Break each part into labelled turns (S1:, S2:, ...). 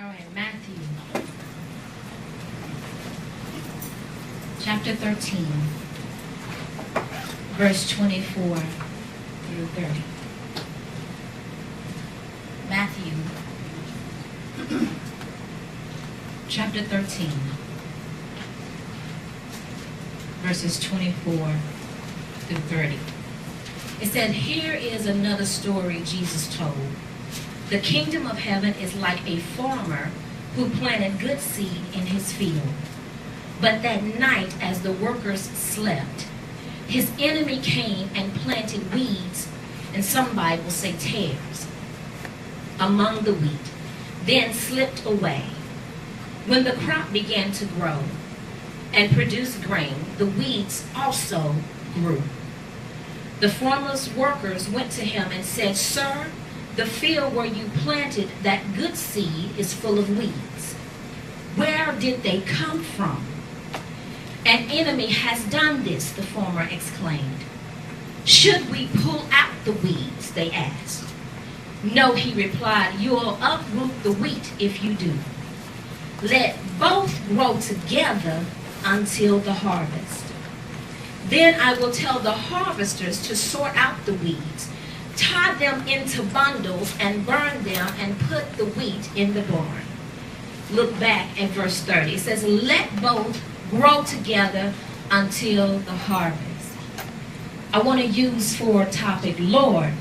S1: All right, Matthew chapter 13, verse 24 through 30. Matthew chapter 13, verses 24 through 30. It said, "Here is another story Jesus told. The kingdom of heaven is like a farmer who planted good seed in his field. But that night, as the workers slept, his enemy came and planted weeds, and some Bibles say tares, among the wheat, then slipped away. When the crop began to grow and produce grain, the weeds also grew. The farmer's workers went to him and said, 'Sir, the field where you planted that good seed is full of weeds. Where did they come from?' 'An enemy has done this,' the farmer exclaimed. 'Should we pull out the weeds?' they asked. 'No,' he replied, 'you'll uproot the wheat if you do. Let both grow together until the harvest. Then I will tell the harvesters to sort out the weeds, tie them into bundles and burn them, and put the wheat in the barn.'" Look back at verse 30. It says, "Let both grow together until the harvest." I want to use for a topic, Lord,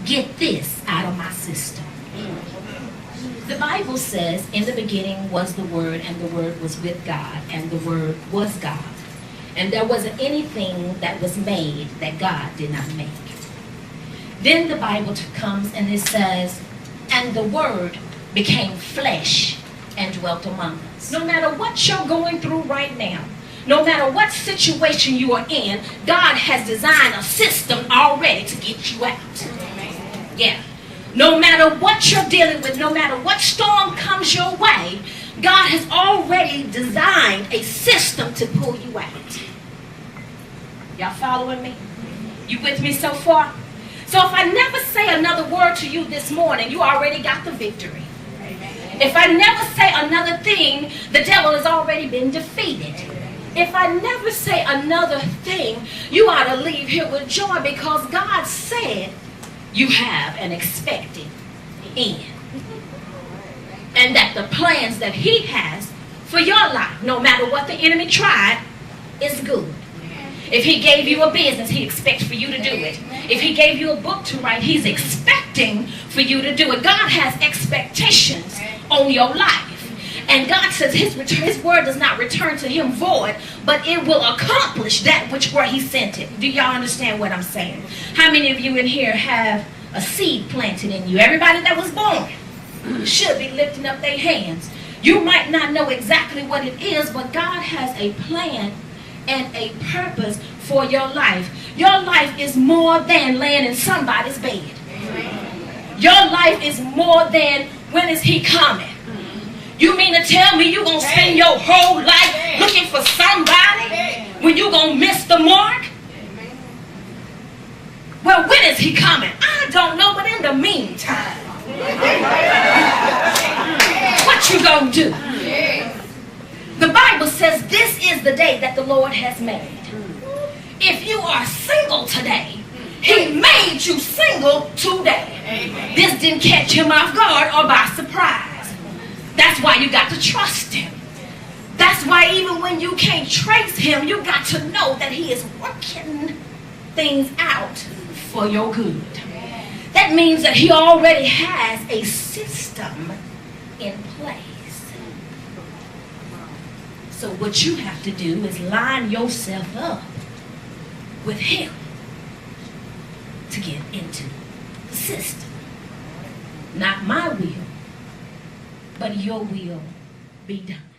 S1: get this out of my system. The Bible says, "In the beginning was the Word, and the Word was with God, and the Word was God. And there wasn't anything that was made that God did not make." Then the Bible comes and it says, "And the Word became flesh and dwelt among us." No matter what you're going through right now, no matter what situation you are in, God has designed a system already to get you out. Yeah. No matter what you're dealing with, no matter what storm comes your way, God has already designed a system to pull you out. Y'all following me? You with me so far? So if I never say another word to you this morning, you already got the victory. If I never say another thing, the devil has already been defeated. If I never say another thing, you ought to leave here with joy, because God said you have an expected end. And that the plans that he has for your life, no matter what the enemy tried, is good. If he gave you a business, he expects for you to do it. If he gave you a book to write, he's expecting for you to do it. God has expectations on your life. And God says his word does not return to him void, but it will accomplish that which where he sent it. Do y'all understand what I'm saying? How many of you in here have a seed planted in you? Everybody that was born should be lifting up their hands. You might not know exactly what it is, but God has a plan and a purpose for your life. Your life is more than laying in somebody's bed. Your life is more than when is he coming. You mean to tell me you're going to spend your whole life looking for somebody when you're going to miss the mark? Well, when is he coming? I don't know, but in the meantime, what you going to do? The Bible says this is the day that the Lord has made. If you are single today, he made you single today. This didn't catch him off guard or by surprise. That's why you got to trust him. That's why even when you can't trace him, you got to know that he is working things out for your good. That means that he already has a system in place. So what you have to do is line yourself up with him to get into the system. Not my will, but your will be done.